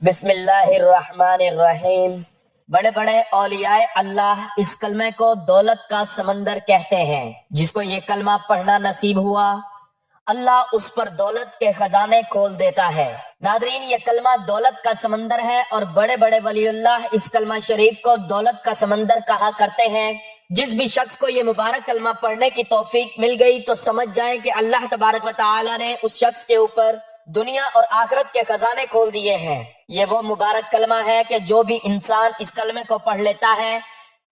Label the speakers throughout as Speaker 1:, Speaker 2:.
Speaker 1: بسم اللہ الرحمن الرحیم۔ بڑے بڑے اولیاء اللہ اس کلمے کو دولت کا سمندر کہتے ہیں۔ جس کو یہ کلمہ پڑھنا نصیب ہوا اللہ اس پر دولت کے خزانے کھول دیتا ہے۔ ناظرین، یہ کلمہ دولت کا سمندر ہے اور بڑے بڑے ولی اللہ اس کلمہ شریف کو دولت کا سمندر کہا کرتے ہیں۔ جس بھی شخص کو یہ مبارک کلمہ پڑھنے کی توفیق مل گئی تو سمجھ جائیں کہ اللہ تبارک و تعالی نے اس شخص کے اوپر دنیا اور آخرت کے خزانے کھول دیے ہیں۔ یہ وہ مبارک کلمہ ہے کہ جو بھی انسان اس کلمے کو پڑھ لیتا ہے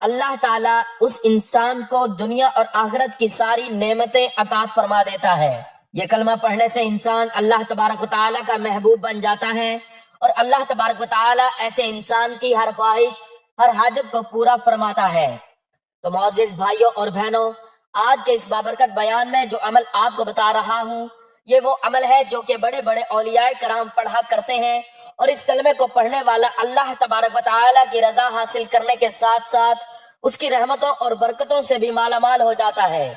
Speaker 1: اللہ تعالیٰ اس انسان کو دنیا اور آخرت کی ساری نعمتیں عطا فرما دیتا ہے۔ یہ کلمہ پڑھنے سے انسان اللہ تبارک و تعالیٰ کا محبوب بن جاتا ہے اور اللہ تبارک و تعالیٰ ایسے انسان کی ہر خواہش ہر حاجت کو پورا فرماتا ہے۔ تو معزز بھائیوں اور بہنوں، آج کے اس بابرکت بیان میں جو عمل آپ کو بتا رہا ہوں یہ وہ عمل ہے جو کہ بڑے بڑے اولیاء کرام پڑھا کرتے ہیں، اور اس کلمے کو پڑھنے والا اللہ تبارک و تعالیٰ کی رضا حاصل کرنے کے ساتھ ساتھ اس کی رحمتوں اور برکتوں سے بھی مالا مال ہو جاتا ہے۔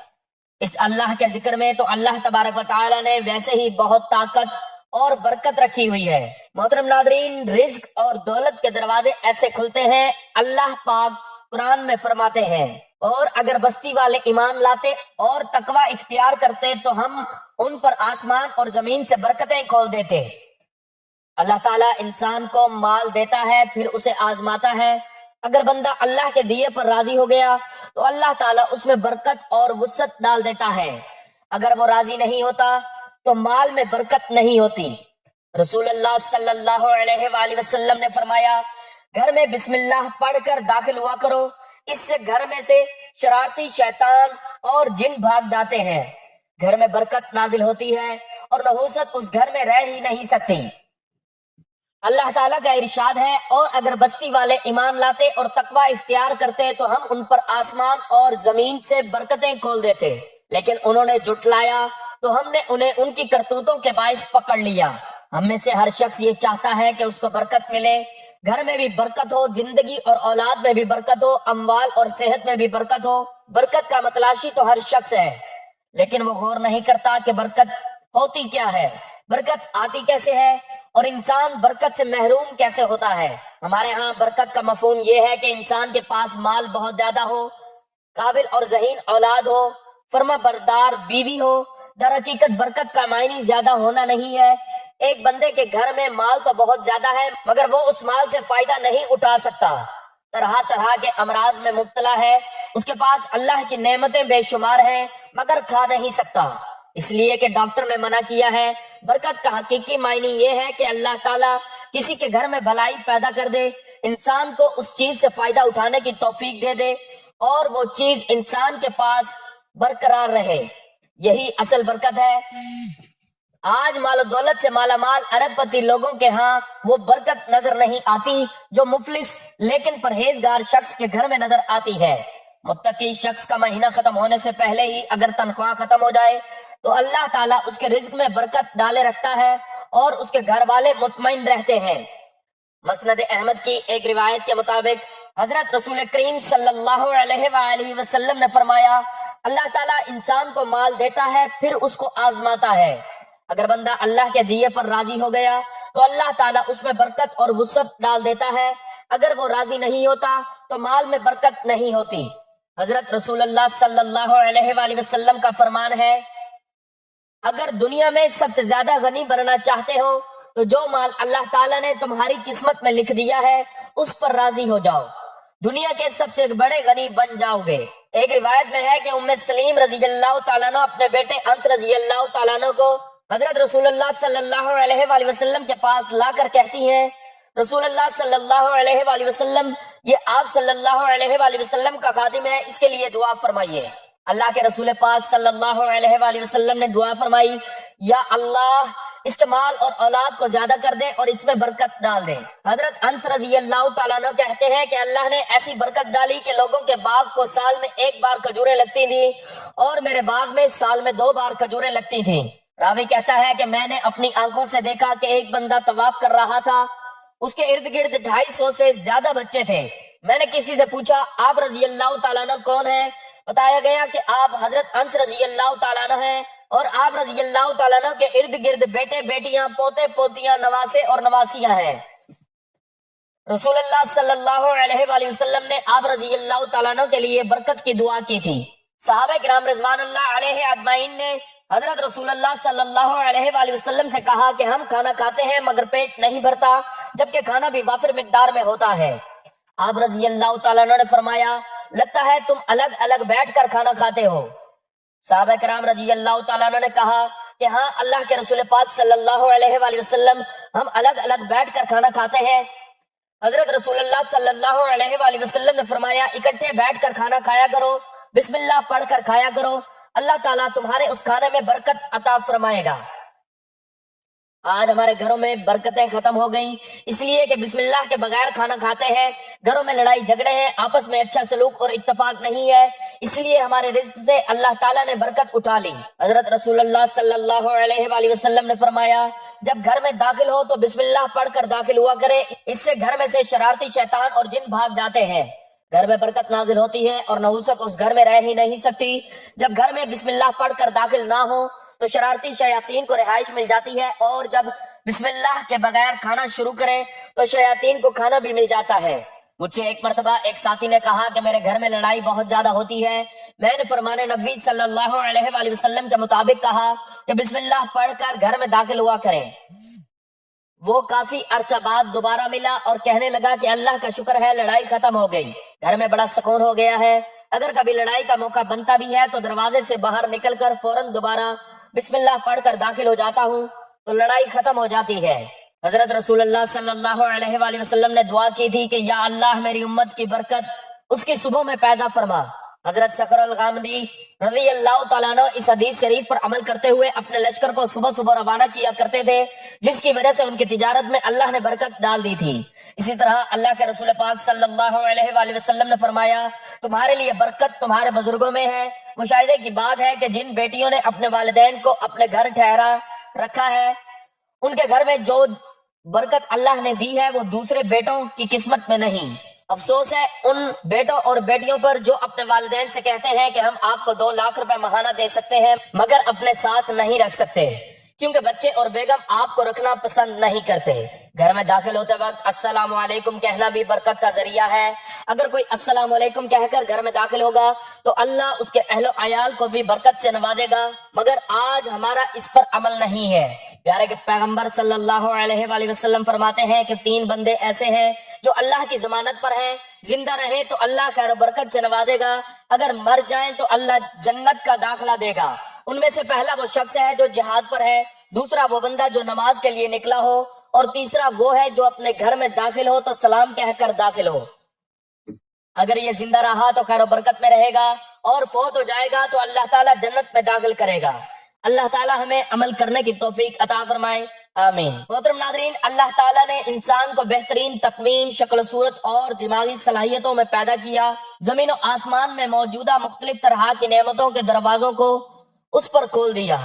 Speaker 1: اس اللہ کے ذکر میں تو اللہ تبارک و تعالیٰ نے ویسے ہی بہت طاقت اور برکت رکھی ہوئی ہے۔ محترم ناظرین، رزق اور دولت کے دروازے ایسے کھلتے ہیں، اللہ پاک قرآن میں فرماتے ہیں، اور اگر بستی والے ایمان لاتے اور تقوی اختیار کرتے تو ہم ان پر آسمان اور زمین سے برکتیں کھول دیتے۔ اللہ تعالیٰ انسان کو مال دیتا ہے پھر اسے آزماتا ہے۔ اگر بندہ اللہ کے دیے پر راضی ہو گیا تو اللہ تعالیٰ اس میں برکت اور وسعت ڈال دیتا ہے۔ اگر وہ راضی نہیں ہوتا تو مال میں برکت نہیں ہوتی۔ رسول اللہ صلی اللہ علیہ وآلہ وسلم نے فرمایا، گھر میں بسم اللہ پڑھ کر داخل ہوا کرو، اس سے گھر میں سے شرارتی شیطان اور جن بھاگ جاتے ہیں۔ گھر میں برکت نازل ہوتی ہے اور نحوست اس گھر میں رہ ہی نہیں سکتی۔ اللہ تعالیٰ کا ارشاد ہے، اور اگر بستی والے ایمان لاتے اور تقوی اختیار کرتے تو ہم ان پر آسمان اور زمین سے برکتیں کھول دیتے، لیکن انہوں نے جھٹلایا تو ہم نے انہیں ان کی کرتوتوں کے باعث پکڑ لیا۔ ہم میں سے ہر شخص یہ چاہتا ہے کہ اس کو برکت ملے، گھر میں بھی برکت ہو، زندگی اور اولاد میں بھی برکت ہو، اموال اور صحت میں بھی برکت ہو۔ برکت کا متلاشی تو ہر شخص ہے، لیکن وہ غور نہیں کرتا کہ برکت ہوتی کیا ہے، برکت آتی کیسے ہے اور انسان برکت سے محروم کیسے ہوتا ہے۔ ہمارے ہاں برکت کا مفہوم یہ ہے کہ انسان کے پاس مال بہت زیادہ ہو، قابل اور ذہین اولاد ہو، فرما بردار بیوی ہو۔ در حقیقت برکت کا معنی زیادہ ہونا نہیں ہے۔ ایک بندے کے گھر میں مال تو بہت زیادہ ہے مگر وہ اس مال سے فائدہ نہیں اٹھا سکتا، طرح طرح کے امراض میں مبتلا ہے، اس کے پاس اللہ کی نعمتیں بے شمار ہیں مگر کھا نہیں سکتا، اس لیے کہ ڈاکٹر نے منع کیا ہے۔ برکت کا حقیقی معنی یہ ہے کہ اللہ تعالیٰ کسی کے گھر میں بھلائی پیدا کر دے، انسان کو اس چیز سے فائدہ اٹھانے کی توفیق دے دے اور وہ چیز انسان کے پاس برقرار رہے، یہی اصل برکت ہے۔ آج مال و دولت سے مالا مال ارب پتی لوگوں کے ہاں وہ برکت نظر نہیں آتی جو مفلس لیکن پرہیزگار شخص کے گھر میں نظر آتی ہے۔ متقی شخص کا مہینہ ختم ہونے سے پہلے ہی اگر تنخواہ ختم ہو جائے تو اللہ تعالیٰ اس کے رزق میں برکت ڈالے رکھتا ہے اور اس کے گھر والے مطمئن رہتے ہیں۔ مسند احمد کی ایک روایت کے مطابق حضرت رسول کریم صلی اللہ علیہ وآلہ وسلم نے فرمایا، اللہ تعالیٰ انسان کو مال دیتا ہے پھر اس کو آزماتا ہے۔ اگر بندہ اللہ کے دیے پر راضی ہو گیا تو اللہ تعالیٰ اس میں برکت اور وسعت ڈال دیتا ہے، اگر وہ راضی نہیں ہوتا تو مال میں برکت نہیں ہوتی۔ حضرت رسول اللہ صلی اللہ علیہ وآلہ وسلم کا فرمان ہے، اگر دنیا میں سب سے زیادہ غنی بننا چاہتے ہو تو جو مال اللہ تعالیٰ نے تمہاری قسمت میں لکھ دیا ہے اس پر راضی ہو جاؤ، دنیا کے سب سے بڑے غنی بن جاؤ گے۔ ایک روایت میں ہے کہ ام سلیم رضی اللہ تعالیٰ عنہ اپنے بیٹے انس رضی اللہ تعالیٰ عنہ کو حضرت رسول اللہ صلی اللہ علیہ وآلہ وسلم کے پاس لا کر کہتی ہیں، رسول اللہ صلی اللہ علیہ وآلہ وسلم، یہ آپ صلی اللہ علیہ وآلہ وسلم کا خادم ہے، اس کے لیے دعا فرمائیے۔ اللہ کے رسول پاک صلی اللہ علیہ وآلہ وسلم نے دعا فرمائی، یا اللہ اس کے مال اور اولاد کو زیادہ کر دے اور اس میں برکت ڈال دے۔ حضرت انس رضی اللہ تعالیٰ عنہ کہتے ہیں کہ اللہ نے ایسی برکت ڈالی کہ لوگوں کے باغ کو سال میں ایک بار کھجوریں لگتی تھیں اور میرے باغ میں سال میں 2 بار کھجوریں لگتی تھیں۔ راوی کہتا ہے کہ میں نے اپنی آنکھوں سے دیکھا کہ ایک بندہ طواف کر رہا تھا، اس کے ارد گرد 250 سے زیادہ بچے تھے۔ میں نے کسی سے پوچھا، آپ رضی اللہ تعالیٰ عنہ کون ہیں؟ بتایا گیا کہ آپ حضرت انس رضی اللہ تعالیٰ عنہ ہیں، اور آپ رضی اللہ تعالیٰ عنہ کے ارد گرد بیٹے بیٹیاں پوتے پوتیاں نواسے اور نواسیاں ہیں۔ رسول اللہ صلی اللہ علیہ وآلہ وسلم نے آپ رضی اللہ تعالیٰ عنہ کے لیے برکت کی دعا کی تھی۔ صحابہ کرام رضوان اللہ علیہ اجمعین نے حضرت رسول اللہ صلی اللہ علیہ وآلہ وسلم سے کہا کہ ہم کھانا کھاتے ہیں مگر پیٹ نہیں بھرتا، جبکہ کھانا بھی وافر مقدار میں ہوتا ہے۔ آپ رضی اللہ تعالیٰ عنہ نے فرمایا لگتا ہے تم الگ الگ بیٹھ کر کھانا کھاتے ہو۔ صحابہ کرام رضی اللہ تعالیٰ عنہ نے کہا کہ ہاں اللہ کے رسول پاک صلی اللہ علیہ وآلہ وسلم ہم الگ الگ بیٹھ کر کھانا کھاتے ہیں۔ حضرت رسول اللہ صلی اللہ علیہ وآلہ وسلم نے فرمایا اکٹھے بیٹھ کر کھانا کھایا کرو، بسم اللہ پڑھ کر کھایا کرو، اللہ تعالیٰ تمہارے اس کھانے میں برکت عطا فرمائے گا۔ آج ہمارے گھروں میں برکتیں ختم ہو گئیں، اس لیے کہ بسم اللہ کے بغیر کھانا کھاتے ہیں، گھروں میں لڑائی جھگڑے ہیں، آپس میں اچھا سلوک اور اتفاق نہیں ہے، اس لیے ہمارے رزق سے اللہ تعالیٰ نے برکت اٹھا لی۔ حضرت رسول اللہ صلی اللہ علیہ وآلہ وسلم نے فرمایا جب گھر میں داخل ہو تو بسم اللہ پڑھ کر داخل ہوا کرے، اس سے گھر میں سے شرارتی شیطان اور جن بھاگ جاتے ہیں، گھر میں برکت نازل ہوتی ہے اور نحوست اس گھر میں رہ ہی نہیں سکتی۔ جب گھر میں بسم اللہ پڑھ کر داخل نہ ہو تو شرارتی شیاطین کو رہائش مل جاتی ہے، اور جب بسم اللہ کے بغیر کھانا شروع کریں تو شیاطین کو کھانا بھی مل جاتا ہے۔ مجھ سے ایک مرتبہ ایک ساتھی نے کہا کہ میرے گھر میں لڑائی بہت زیادہ ہوتی ہے، میں نے فرمان نبی صلی اللہ علیہ وآلہ وسلم کے مطابق کہا کہ بسم اللہ پڑھ کر گھر میں داخل ہوا کریں۔ وہ کافی عرصہ بعد دوبارہ ملا اور کہنے لگا کہ اللہ کا شکر ہے لڑائی ختم ہو گئی، گھر میں بڑا سکون ہو گیا ہے۔ اگر کبھی لڑائی کا موقع بنتا بھی ہے تو دروازے سے باہر نکل کر فوراً دوبارہ بسم اللہ پڑھ کر داخل ہو جاتا ہوں تو لڑائی ختم ہو جاتی ہے۔ حضرت رسول اللہ صلی اللہ علیہ وآلہ وسلم نے دعا کی تھی کہ یا اللہ میری امت کی برکت اس کی صبح میں پیدا فرما۔ حضرت سکر الغامدی رضی اللہ تعالیٰ عنہ اس حدیث شریف پر عمل کرتے ہوئے اپنے لشکر کو صبح صبح روانہ کیا کرتے تھے، جس کی وجہ سے ان کی تجارت میں اللہ نے برکت ڈال دی تھی۔ اسی طرح اللہ کے رسول پاک صلی اللہ علیہ وآلہ وسلم نے فرمایا تمہارے لیے برکت تمہارے بزرگوں میں ہے۔ مشاہدے کی بات ہے کہ جن بیٹیوں نے اپنے والدین کو اپنے گھر ٹھہرا رکھا ہے، ان کے گھر میں جو برکت اللہ نے دی ہے وہ دوسرے بیٹوں کی قسمت میں نہیں۔ افسوس ہے ان بیٹوں اور بیٹیوں پر جو اپنے والدین سے کہتے ہیں کہ ہم آپ کو 2 لاکھ روپے ماہانہ دے سکتے ہیں مگر اپنے ساتھ نہیں رکھ سکتے، کیونکہ بچے اور بیگم آپ کو رکھنا پسند نہیں کرتے۔ گھر میں داخل ہوتے وقت السلام علیکم کہنا بھی برکت کا ذریعہ ہے۔ اگر کوئی السلام علیکم کہہ کر گھر میں داخل ہوگا تو اللہ اس کے اہل و عیال کو بھی برکت سے نوازے گا، مگر آج ہمارا اس پر عمل نہیں ہے۔ پیارے کے پیغمبر صلی اللہ علیہ وآلہ وسلم فرماتے ہیں کہ 3 بندے ایسے ہیں جو اللہ کی ضمانت پر ہیں، زندہ رہیں تو اللہ خیر و برکت سے نوازے گا، اگر مر جائیں تو اللہ جنت کا داخلہ دے گا۔ ان میں سے پہلا وہ شخص ہے جو جہاد پر ہے، دوسرا وہ بندہ جو نماز کے لیے نکلا ہو، اور تیسرا وہ ہے جو اپنے گھر میں داخل ہو تو سلام کہہ کر داخل ہو۔ اگر یہ زندہ رہا تو خیر و برکت میں رہے گا، اور فوت ہو جائے گا تو اللہ تعالیٰ جنت میں داخل کرے گا۔ اللہ تعالیٰ ہمیں عمل کرنے کی توفیق عطا فرمائے، آمین۔ محترم ناظرین، اللہ تعالیٰ نے انسان کو بہترین تقویم، شکل و صورت اور دماغی صلاحیتوں میں پیدا کیا۔ زمین و آسمان میں موجودہ مختلف طرح کی نعمتوں کے دروازوں کو اس پر کھول دیا۔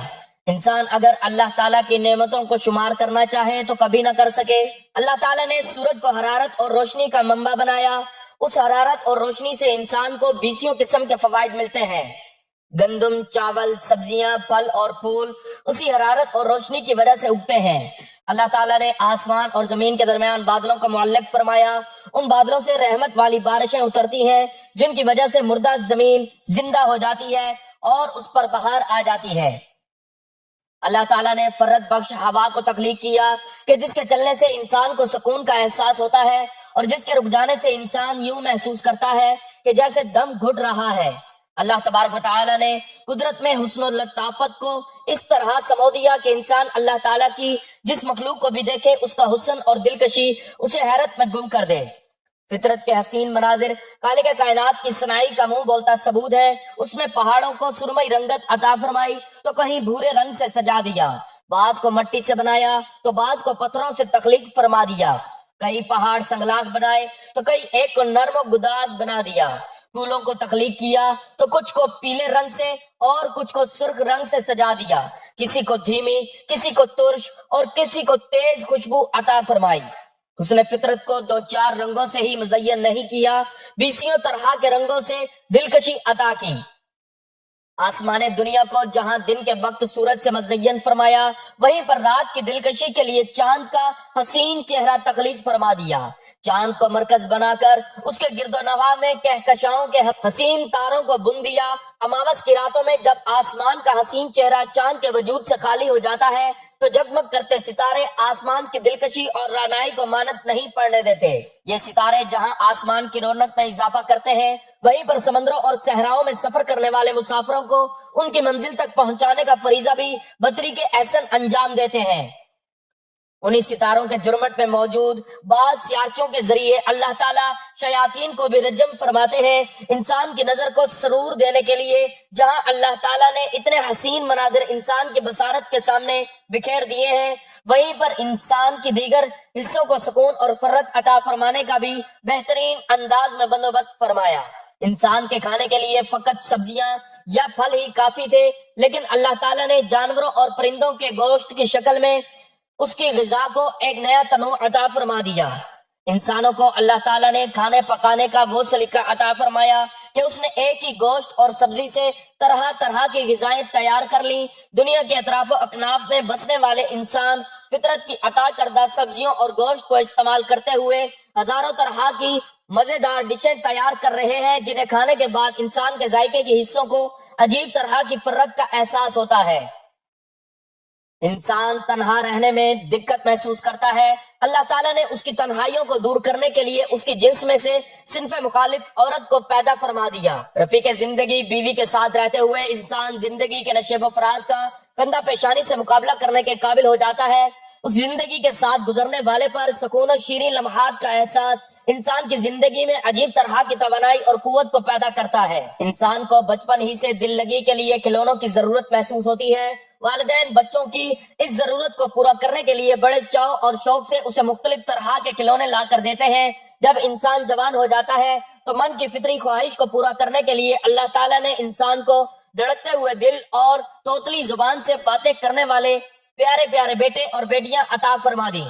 Speaker 1: انسان اگر اللہ تعالیٰ کی نعمتوں کو شمار کرنا چاہے تو کبھی نہ کر سکے۔ اللہ تعالیٰ نے سورج کو حرارت اور روشنی کا منبع بنایا، اس حرارت اور روشنی سے انسان کو 20 قسم کے فوائد ملتے ہیں۔ گندم، چاول، سبزیاں، پھل اور پھول اسی حرارت اور روشنی کی وجہ سے اگتے ہیں۔ اللہ تعالیٰ نے آسمان اور زمین کے درمیان بادلوں کو معلق فرمایا، ان بادلوں سے رحمت والی بارشیں اترتی ہیں جن کی وجہ سے مردہ زمین زندہ ہو جاتی ہے اور اس پر بہار آ جاتی ہے۔ اللہ تعالیٰ نے فرت بخش ہوا کو تخلیق کیا کہ جس کے چلنے سے انسان کو سکون کا احساس ہوتا ہے، اور جس کے رک جانے سے انسان یوں محسوس کرتا ہے کہ جیسے دم گھٹ رہا ہے۔ اللہ تبارک و تعالیٰ نے قدرت میں حسن و لطافت کو اس طرح سمو دیا کہ انسان اللہ تعالیٰ کی جس مخلوق کو بھی دیکھے اس کا حسن اور دلکشی اسے حیرت میں گم کر دے۔ فطرت کے حسین مناظر خالق کائنات کی صنائی کا منہ بولتا ثبوت ہے۔ اس نے پہاڑوں کو سرمئی رنگت عطا فرمائی تو کہیں بھورے رنگ سے سجا دیا، بعض کو مٹی سے بنایا تو بعض کو پتھروں سے تخلیق فرما دیا، کئی پہاڑ سنگلاخ بنائے تو کئی ایک کو نرم و گداز بنا دیا، پھولوں کو تخلیق کیا تو کچھ کو پیلے رنگ سے اور کچھ کو سرخ رنگ سے سجا دیا، کسی کو دھیمی، کسی کو ترش اور کسی کو تیز خوشبو عطا فرمائی۔ اس نے فطرت کو 2-4 رنگوں سے ہی مزین نہیں کیا، 20 طرح کے رنگوں سے دلکشی عطا کی۔ آسمان دنیا کو جہاں دن کے وقت سورج سے مزین فرمایا، وہیں پر رات کی دلکشی کے لیے چاند کا حسین چہرہ تخلیق فرما دیا۔ چاند کو مرکز بنا کر اس کے گرد و نواح میں کہکشاؤں کے حسین تاروں کو بن دیا۔ اماوس کی راتوں میں جب آسمان کا حسین چہرہ چاند کے وجود سے خالی ہو جاتا ہے تو جگمگ کرتے ستارے آسمان کی دلکشی اور رعنائی کو مانت نہیں پڑنے دیتے۔ یہ ستارے جہاں آسمان کی رونق میں اضافہ کرتے ہیں، وہیں پر سمندروں اور صحراؤں میں سفر کرنے والے مسافروں کو ان کی منزل تک پہنچانے کا فریضہ بھی بطریق احسن انجام دیتے ہیں۔ انہی ستاروں کے جرمٹ میں موجود بعض سیارچوں کے ذریعے اللہ تعالیٰ شیاطین کو بھی رجم فرماتے ہیں۔ انسان کی نظر کو سرور دینے کے لیے جہاں اللہ تعالیٰ نے اتنے حسین مناظر انسان کی بصارت کے سامنے بکھیر دیے ہیں، وہیں پر انسان کی دیگر حصوں کو سکون اور فرت عطا فرمانے کا بھی بہترین انداز میں بندوبست فرمایا۔ انسان کے کھانے کے لیے فقط سبزیاں یا پھل ہی کافی تھے، لیکن اللہ تعالیٰ نے جانوروں اور پرندوں کے گوشت کی شکل میں اس کی غذا کو ایک نیا تنوع عطا فرما دیا۔ انسانوں کو اللہ تعالیٰ نے کھانے پکانے کا وہ سلیقہ عطا فرمایا کہ اس نے ایک ہی گوشت اور سبزی سے طرح طرح کی غذائیں تیار کر لی۔ دنیا کے اطراف و اکناف میں بسنے والے انسان فطرت کی عطا کردہ سبزیوں اور گوشت کو استعمال کرتے ہوئے ہزاروں طرح کی مزیدار ڈشیں تیار کر رہے ہیں، جنہیں کھانے کے بعد انسان کے ذائقے کے حصوں کو عجیب طرح کی فرت کا احساس ہوتا ہے۔ انسان تنہا رہنے میں دقت محسوس کرتا ہے۔ اللہ تعالیٰ نے اس کی تنہائیوں کو دور کرنے کے لیے اس کی جنس میں سے صنف مخالف عورت کو پیدا فرما دیا۔ رفیق زندگی بیوی کے ساتھ رہتے ہوئے انسان زندگی کے نشیب و فراز کا کندھا پیشانی سے مقابلہ کرنے کے قابل ہو جاتا ہے۔ اس زندگی کے ساتھ گزرنے والے پر سکون و شیریں لمحات کا احساس انسان کی زندگی میں عجیب طرح کی توانائی اور قوت کو پیدا کرتا ہے۔ انسان کو بچپن ہی سے دل لگی کے لیے کھلونوں کی ضرورت محسوس ہوتی ہے۔ والدین بچوں کی اس ضرورت کو پورا کرنے کے لیے بڑے چاؤ اور شوق سے اسے مختلف طرح کے کھلونے لا کر دیتے ہیں۔ جب انسان جوان ہو جاتا ہے تو من کی فطری خواہش کو پورا کرنے کے لیے اللہ تعالیٰ نے انسان کو دھڑکتے ہوئے دل اور توتلی زبان سے باتیں کرنے والے پیارے پیارے بیٹے اور بیٹیاں عطا فرما دی۔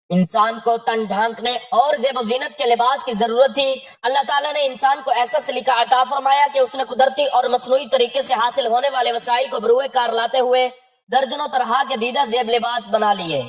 Speaker 1: انسان کو تن ڈھانکنے اور زیب و زینت کے لباس کی ضرورت تھی۔ اللہ تعالیٰ نے انسان کو ایسا سلیقہ عطا فرمایا کہ اس نے قدرتی اور مصنوعی طریقے سے حاصل ہونے والے وسائل کو بروئے کار لاتے ہوئے درجنوں طرح کے دیدہ زیب لباس بنا لیے۔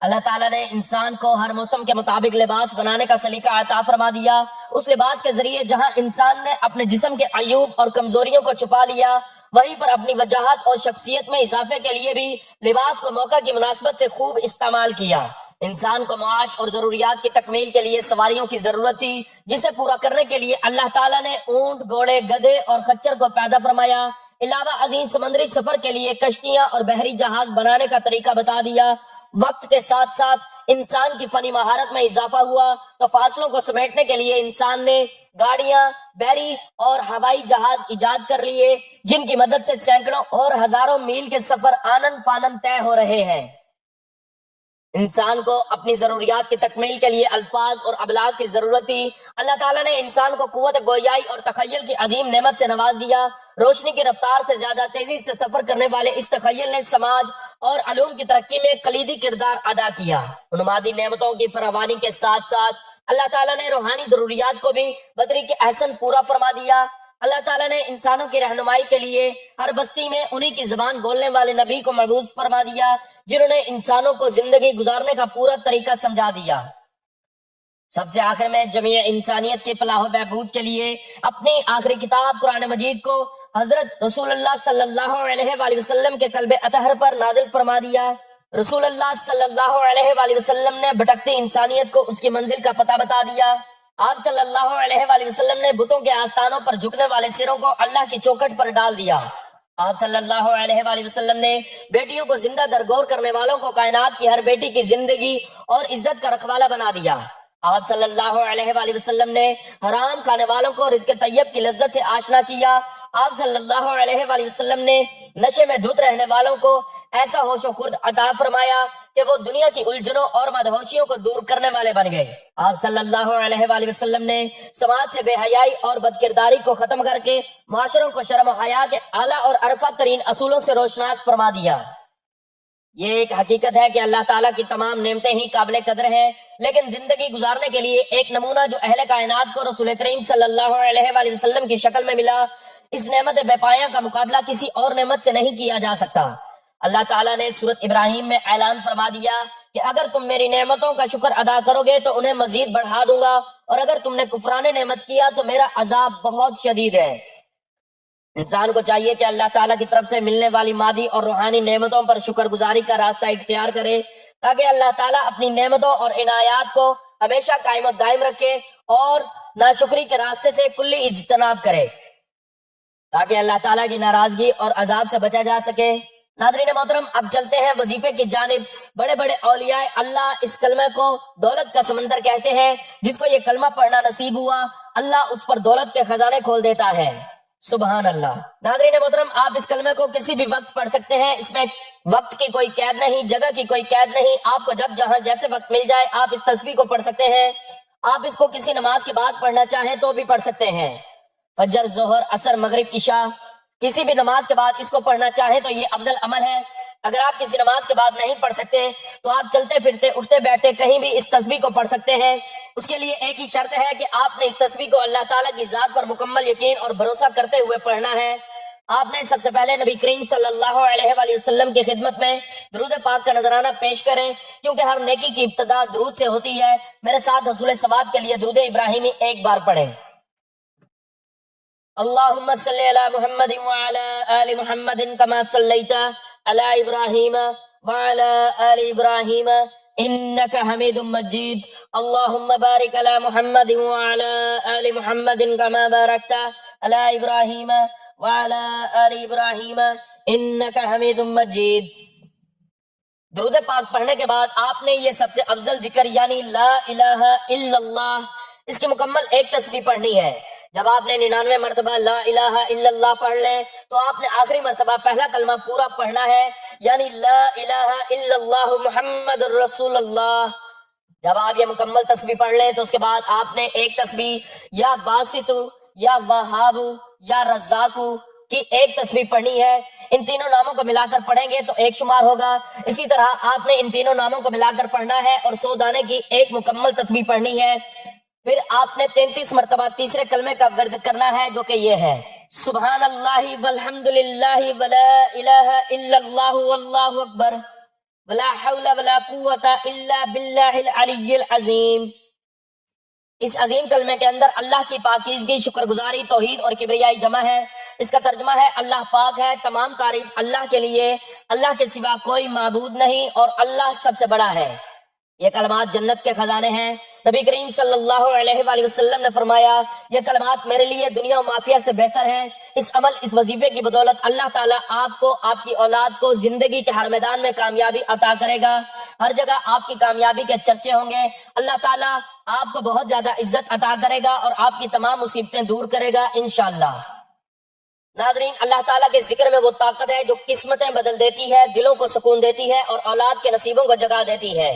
Speaker 1: اللہ تعالیٰ نے انسان کو ہر موسم کے مطابق لباس بنانے کا سلیقہ عطا فرما دیا۔ اس لباس کے ذریعے جہاں انسان نے اپنے جسم کے عیوب اور کمزوریوں کو چھپا لیا، وہیں پر اپنی وجاہت اور شخصیت میں اضافے کے لیے بھی لباس کو موقع کی مناسبت سے خوب استعمال کیا۔ انسان کو معاش اور ضروریات کی تکمیل کے لیے سواریوں کی ضرورت تھی، جسے پورا کرنے کے لیے اللہ تعالیٰ نے اونٹ، گھوڑے، گدھے اور خچر کو پیدا فرمایا۔ علاوہ ازیں سمندری سفر کے لیے کشتیاں اور بحری جہاز بنانے کا طریقہ بتا دیا۔ وقت کے ساتھ ساتھ انسان کی فنی مہارت میں اضافہ ہوا تو فاصلوں کو سمیٹنے کے لیے انسان نے گاڑیاں، بحری اور ہوائی جہاز ایجاد کر لیے، جن کی مدد سے سینکڑوں اور ہزاروں میل کے سفر آنن فانن طے ہو رہے ہیں۔ انسان کو اپنی ضروریات کی تکمیل کے لیے الفاظ اور ابلاغ کی ضرورت تھی۔ اللہ تعالیٰ نے انسان کو قوت گویائی اور تخیل کی عظیم نعمت سے نواز دیا۔ روشنی کی رفتار سے زیادہ تیزی سے سفر کرنے والے اس تخیل نے سماج اور علوم کی ترقی میں کلیدی کردار ادا کیا۔ ان مادی نعمتوں کی فراوانی کے ساتھ ساتھ اللہ تعالیٰ نے روحانی ضروریات کو بھی بطریق احسن پورا فرما دیا۔ اللہ تعالیٰ نے انسانوں کی رہنمائی کے لیے ہر بستی میں انہی کی زبان بولنے والے نبی کو مبعوث فرما دیا، جنہوں نے انسانوں کو زندگی گزارنے کا پورا طریقہ سمجھا دیا۔ سب سے آخر میں جمیع انسانیت کی فلاح و بہبود کے لیے اپنی آخری کتاب قرآن مجید کو حضرت رسول اللہ صلی اللہ علیہ وآلہ وسلم کے قلب اطہر پر نازل فرما دیا۔ رسول اللہ صلی اللہ علیہ وآلہ وسلم نے بھٹکتی انسانیت کو اس کی منزل کا پتہ بتا دیا۔ آپ صلی اللہ علیہ وآلہ وسلم نے بتوں کے آستانوں پر جھکنے والے سروں کو اللہ کی چوکھٹ پر ڈال دیا۔ آپ صلی اللہ علیہ وآلہ وسلم نے بیٹیوں کو زندہ درگور کرنے والوں کو کائنات کی ہر بیٹی کی زندگی اور عزت کا رکھوالا بنا دیا۔ آپ صلی اللہ علیہ وآلہ وسلم نے حرام کھانے والوں کو رزق طیب کی لذت سے آشنا کیا۔ آپ صلی اللہ علیہ وآلہ وسلم نے نشے میں دھت رہنے والوں کو ایسا ہوش و خرد عطا فرمایا کہ وہ دنیا کی الجھنوں اور مدہوشیوں کو دور کرنے والے بن گئے۔ آپ صلی اللہ علیہ وآلہ وسلم نے سماج سے بے حیائی اور بدکرداری کو ختم کر کے معاشروں کو شرم و حیا کے اعلیٰ اور عرفہ ترین اصولوں سے روشناس فرما دیا۔ یہ ایک حقیقت ہے کہ اللہ تعالیٰ کی تمام نعمتیں ہی قابل قدر ہیں، لیکن زندگی گزارنے کے لیے ایک نمونہ جو اہل کائنات کو رسول کریم صلی اللہ علیہ وآلہ وسلم کی شکل میں ملا، اس نعمت بے پایہ کا مقابلہ کسی اور نعمت سے نہیں کیا جا سکتا۔ اللہ تعالیٰ نے سورۃ ابراہیم میں اعلان فرما دیا کہ اگر تم میری نعمتوں کا شکر ادا کرو گے تو انہیں مزید بڑھا دوں گا، اور اگر تم نے کفران نعمت کیا تو میرا عذاب بہت شدید ہے۔ انسان کو چاہیے کہ اللہ تعالیٰ کی طرف سے ملنے والی مادی اور روحانی نعمتوں پر شکر گزاری کا راستہ اختیار کرے، تاکہ اللہ تعالیٰ اپنی نعمتوں اور عنایات کو ہمیشہ قائم و دائم رکھے اور ناشکری کے راستے سے کلی اجتناب کرے، تاکہ اللہ تعالیٰ کی ناراضگی اور عذاب سے بچا جا سکے۔ ناظرین محترم، اب چلتے ہیں وظیفے کی جانب۔ بڑے بڑے اولیاء اللہ اس کلمہ کو دولت کا سمندر کہتے ہیں۔ جس کو یہ کلمہ پڑھنا نصیب ہوا، اللہ اس پر دولت کے خزانے کھول دیتا ہے۔ سبحان اللہ۔ ناظرین محترم، آپ اس کلمے کو کسی بھی وقت پڑھ سکتے ہیں، اس میں وقت کی کوئی قید نہیں، جگہ کی کوئی قید نہیں، آپ کو جب جہاں جیسے وقت مل جائے آپ اس تسبیح کو پڑھ سکتے ہیں۔ آپ اس کو کسی نماز کے بعد پڑھنا چاہیں تو بھی پڑھ سکتے ہیں، فجر، ظہر، عصر، مغرب، عشاء، کسی بھی نماز کے بعد اس کو پڑھنا چاہیں تو یہ افضل عمل ہے۔ اگر آپ کسی نماز کے بعد نہیں پڑھ سکتے تو آپ چلتے پھرتے، اٹھتے بیٹھتے کہیں بھی اس تسبیح کو پڑھ سکتے ہیں۔ اس کے لیے ایک ہی شرط ہے کہ آپ نے اس تسبیح کو اللہ تعالیٰ کی ذات پر مکمل یقین اور بھروسہ کرتے ہوئے پڑھنا ہے۔ آپ نے سب سے پہلے نبی کریم صلی اللہ علیہ وآلہ وسلم کی خدمت میں درود پاک کا نذرانہ پیش کریں، کیونکہ ہر نیکی کی ابتدا درود سے ہوتی ہے۔ میرے ساتھ حصول ثواب کے لیے درود ابراہیمی ایک بار پڑھیں۔ اللہم صلی علی محمد وعلی آل محمد کما صلیت علی ابراہیم وعلی آل ابراہیم انک حمید مجید۔ اللہم بارک علی محمد وعلی آل محمد کما بارکت علی ابراہیم وعلی آل ابراہیم انک حمید مجید۔ درود پاک پڑھنے کے بعد آپ نے یہ سب سے افضل ذکر یعنی لا الہ الا اللہ، اس کی مکمل ایک تسبیح پڑھنی ہے۔ جب آپ نے 99 مرتبہ لا الہ الا اللہ پڑھ لیں تو آپ نے آخری مرتبہ پہلا کلمہ پورا پڑھنا ہے، یعنی لا الہ الا اللہ محمد رسول اللہ۔ جب آپ یہ مکمل تسبیح پڑھ لیں تو اس کے بعد آپ نے ایک تسبیح یا باسط یا وہاب یا رزاق کی ایک تسبیح پڑھنی ہے۔ ان تینوں ناموں کو ملا کر پڑھیں گے تو ایک شمار ہوگا۔ اسی طرح آپ نے ان تینوں ناموں کو ملا کر پڑھنا ہے اور 100 دانے کی ایک مکمل تسبیح پڑھنی ہے۔ پھر آپ نے 33 مرتبہ تیسرے کلمے کا ورد کرنا ہے، جو کہ یہ ہے سبحان اللہ والحمد للہ ولا الہ الا اللہ واللہ اکبر ولا حول ولا قوت الا باللہ العلی العظیم۔ اس عظیم کلمے کے اندر اللہ کی پاکیزگی، شکر گزاری، توحید اور کبریائی جمع ہے۔ اس کا ترجمہ ہے اللہ پاک ہے، تمام تعریف اللہ کے لیے، اللہ کے سوا کوئی معبود نہیں اور اللہ سب سے بڑا ہے۔ یہ کلمات جنت کے خزانے ہیں۔ نبی کریم صلی اللہ علیہ وآلہ وسلم نے فرمایا یہ کلمات میرے لیے دنیا و مافیہ سے بہتر ہیں۔ اس عمل، اس وظیفے کی بدولت اللہ تعالیٰ آپ کو، آپ کی اولاد کو زندگی کے ہر میدان میں کامیابی عطا کرے گا۔ ہر جگہ آپ کی کامیابی کے چرچے ہوں گے۔ اللہ تعالیٰ آپ کو بہت زیادہ عزت عطا کرے گا اور آپ کی تمام مصیبتیں دور کرے گا انشاءاللہ۔ ناظرین، اللہ تعالیٰ کے ذکر میں وہ طاقت ہے جو قسمتیں بدل دیتی ہے، دلوں کو سکون دیتی ہے اور اولاد کے نصیبوں کو جگا دیتی ہے۔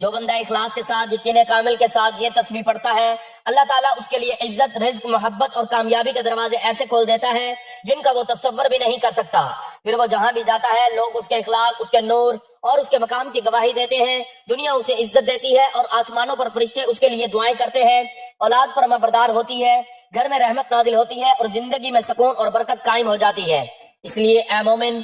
Speaker 1: جو بندہ اخلاص کے ساتھ، یقین کامل کے ساتھ یہ تسبیح پڑھتا ہے، اللہ تعالیٰ اس کے لیے عزت، رزق، محبت اور کامیابی کے دروازے ایسے کھول دیتا ہے جن کا وہ تصور بھی نہیں کر سکتا۔ پھر وہ جہاں بھی جاتا ہے لوگ اس کے اخلاق، اس کے نور اور اس کے مقام کی گواہی دیتے ہیں۔ دنیا اسے عزت دیتی ہے اور آسمانوں پر فرشتے اس کے لیے دعائیں کرتے ہیں۔ اولاد فرما بردار ہوتی ہے، گھر میں رحمت نازل ہوتی ہے اور زندگی میں سکون اور برکت قائم ہو جاتی ہے۔ اس لیے اے مومن،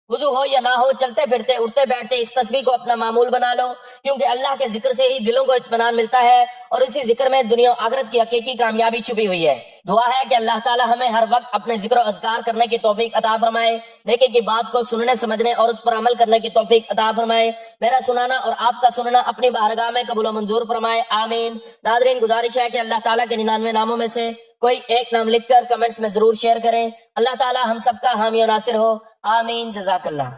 Speaker 1: وضو ہو یا نہ ہو، چلتے پھرتے، اٹھتے بیٹھتے اس تسبیح کو اپنا معمول بنا لو، کیونکہ اللہ کے ذکر سے ہی دلوں کو اطمینان ملتا ہے اور اسی ذکر میں دنیا و آخرت کی حقیقی کامیابی چھپی ہوئی ہے۔ دعا ہے کہ اللہ تعالی ہمیں ہر وقت اپنے ذکر و اذکار کرنے کی توفیق عطا فرمائے، نیکی کی بات کو سننے، سمجھنے اور اس پر عمل کرنے کی توفیق عطا فرمائے۔ میرا سنانا اور آپ کا سننا اپنی بارگاہ میں قبول و منظور فرمائے، آمین۔ ناظرین، گزارش ہے کہ اللہ تعالیٰ کے 99 ناموں میں سے کوئی ایک نام لکھ کر کمنٹس میں ضرور شیئر کریں۔ اللہ تعالیٰ ہم سب کا حامی و ناصر ہو، آمین۔ جزاک اللہ۔